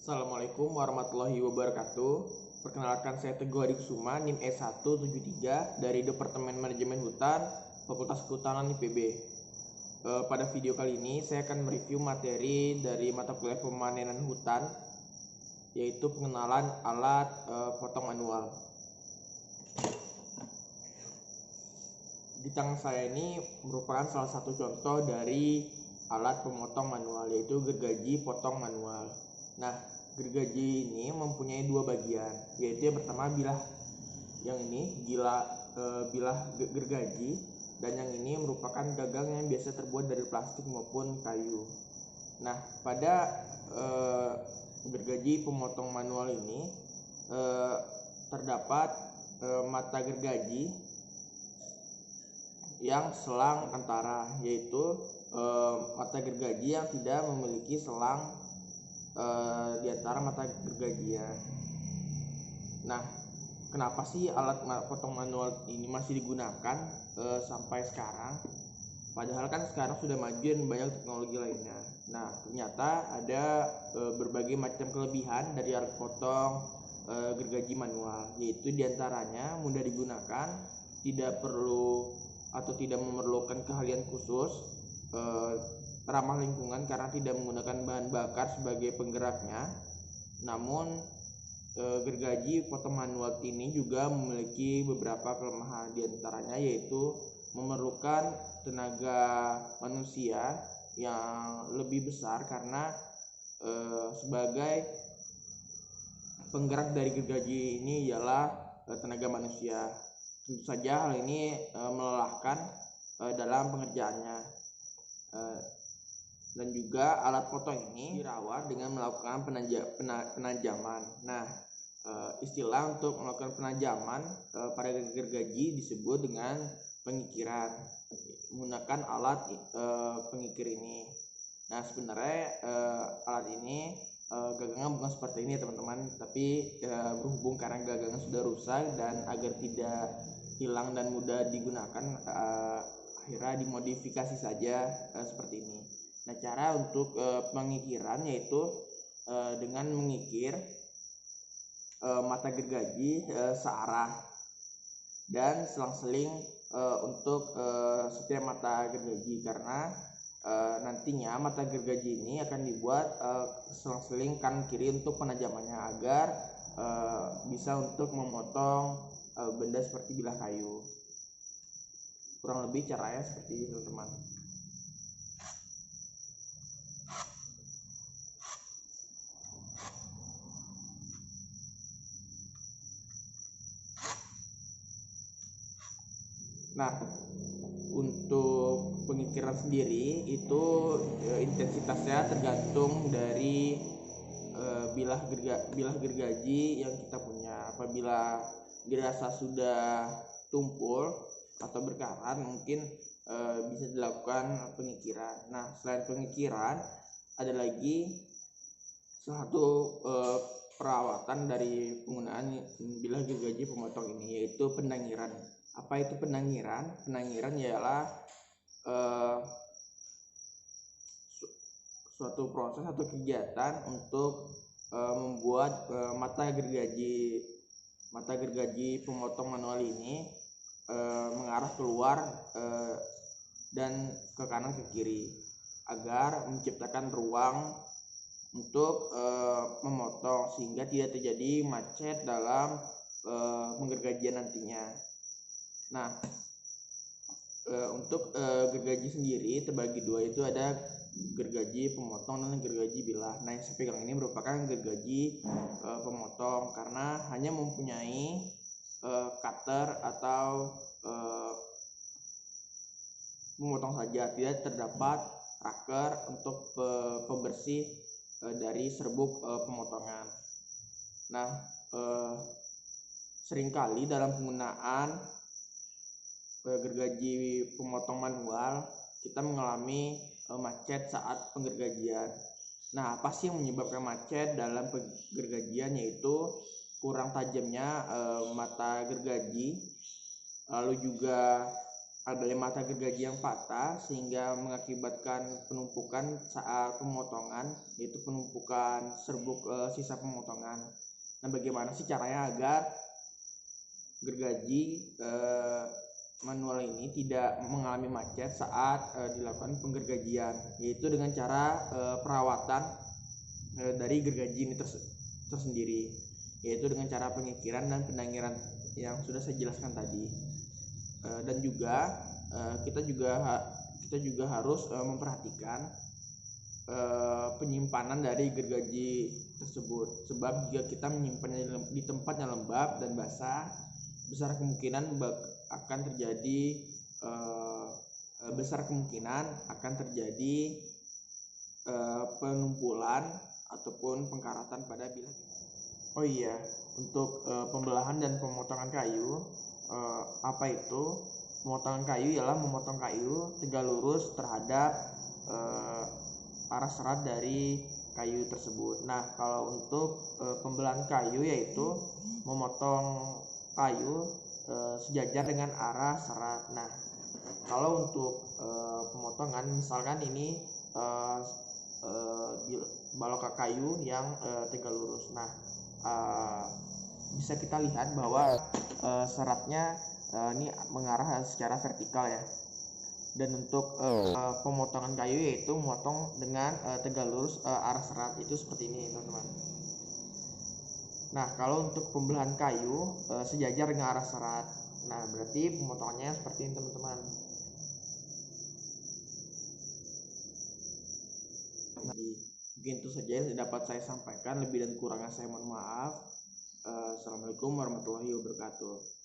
Assalamualaikum warahmatullahi wabarakatuh. Perkenalkan, saya Teguh Adi Kusuma, NIM E173 dari Departemen Manajemen Hutan, Fakultas Kehutanan IPB. Pada video kali ini saya akan mereview materi dari mata kuliah pemanenan hutan, yaitu pengenalan alat potong manual. Di tangan saya ini merupakan salah satu contoh dari alat pemotong manual, yaitu gergaji potong manual. Nah, gergaji ini mempunyai dua bagian, yaitu yang pertama bilah, yang ini bilah gergaji, dan yang ini merupakan gagang yang biasa terbuat dari plastik maupun kayu. Nah, pada gergaji pemotong manual ini terdapat mata gergaji yang selang antara, yaitu mata gergaji yang tidak memiliki selang di antara mata gergajinya. Nah, kenapa sih alat potong manual ini masih digunakan sampai sekarang? Padahal kan sekarang sudah maju dan banyak teknologi lainnya. Nah, ternyata ada berbagai macam kelebihan dari alat potong gergaji manual, yaitu diantaranya mudah digunakan, tidak perlu atau tidak memerlukan keahlian khusus, ramah lingkungan karena tidak menggunakan bahan bakar sebagai penggeraknya. Namun gergaji potong manual ini juga memiliki beberapa kelemahan, diantaranya yaitu memerlukan tenaga manusia yang lebih besar karena sebagai penggerak dari gergaji ini ialah tenaga manusia. Tentu saja hal ini melelahkan dalam pengerjaannya. Dan juga alat potong ini dirawat dengan melakukan penajaman. Nah, istilah untuk melakukan penajaman pada gergaji disebut dengan pengikiran, menggunakan alat pengikir ini. Nah, sebenarnya alat ini gagangnya bukan seperti ini teman-teman, tapi berhubung karena gagangnya sudah rusak dan agar tidak hilang dan mudah digunakan, akhirnya dimodifikasi saja seperti ini. Nah, cara untuk pengikiran yaitu dengan mengikir mata gergaji searah dan selang-seling untuk setiap mata gergaji, karena nantinya mata gergaji ini akan dibuat selang-seling kanan kiri untuk penajamannya agar bisa untuk memotong benda seperti bilah kayu. Kurang lebih caranya seperti ini teman-teman. Nah, untuk pengikiran sendiri itu intensitasnya tergantung dari bilah gergaji yang kita punya. Apabila dirasa sudah tumpul atau berkarat, mungkin bisa dilakukan pengikiran. Nah, selain pengikiran, ada lagi satu perawatan dari penggunaan bilah gergaji pemotong ini, yaitu pendangiran. Apa itu pendangiran? Pendangiran ialah suatu proses atau kegiatan untuk membuat mata gergaji pemotong manual ini mengarah keluar dan ke kanan ke kiri agar menciptakan ruang untuk memotong sehingga tidak terjadi macet dalam penggergajian nantinya. Nah, untuk gergaji sendiri terbagi dua, itu ada gergaji pemotong dan gergaji bilah. Nah, yang saya pegang ini merupakan gergaji pemotong karena hanya mempunyai cutter atau memotong saja, tidak terdapat raker untuk pembersih dari serbuk pemotongan. Nah, seringkali dalam penggunaan gergaji pemotong manual kita mengalami macet saat penggergajian. Nah, apa sih yang menyebabkan macet dalam penggergajian? Yaitu kurang tajamnya mata gergaji, lalu juga adanya mata gergaji yang patah sehingga mengakibatkan penumpukan saat pemotongan, yaitu penumpukan serbuk sisa pemotongan. Nah, bagaimana sih caranya agar gergaji manual ini tidak mengalami macet saat dilakukan penggergajian, yaitu dengan cara perawatan dari gergaji ini tersendiri, yaitu dengan cara pengikiran dan pendangiran yang sudah saya jelaskan tadi. Dan juga kita juga harus memperhatikan penyimpanan dari gergaji tersebut, sebab jika kita menyimpannya di tempat yang lembab dan basah, besar kemungkinan akan terjadi penumpulan ataupun pengkaratan pada bilah. Oh iya, untuk pembelahan dan pemotongan kayu, apa itu? Pemotongan kayu ialah memotong kayu tegak lurus terhadap arah serat dari kayu tersebut. Nah, kalau untuk pembelahan kayu, yaitu memotong kayu sejajar dengan arah serat. Nah, kalau untuk pemotongan, misalkan ini balok kayu yang tegak lurus. Nah, bisa kita lihat bahwa seratnya ini mengarah secara vertikal ya. Dan untuk pemotongan kayu, yaitu memotong dengan tegak lurus arah serat, itu seperti ini teman-teman. Nah, kalau untuk pembelahan kayu sejajar dengan arah serat, nah berarti pemotongannya seperti ini teman-teman. Nah, mungkin itu saja yang dapat saya sampaikan, lebih dan kurangnya saya mohon maaf. Assalamualaikum warahmatullahi wabarakatuh.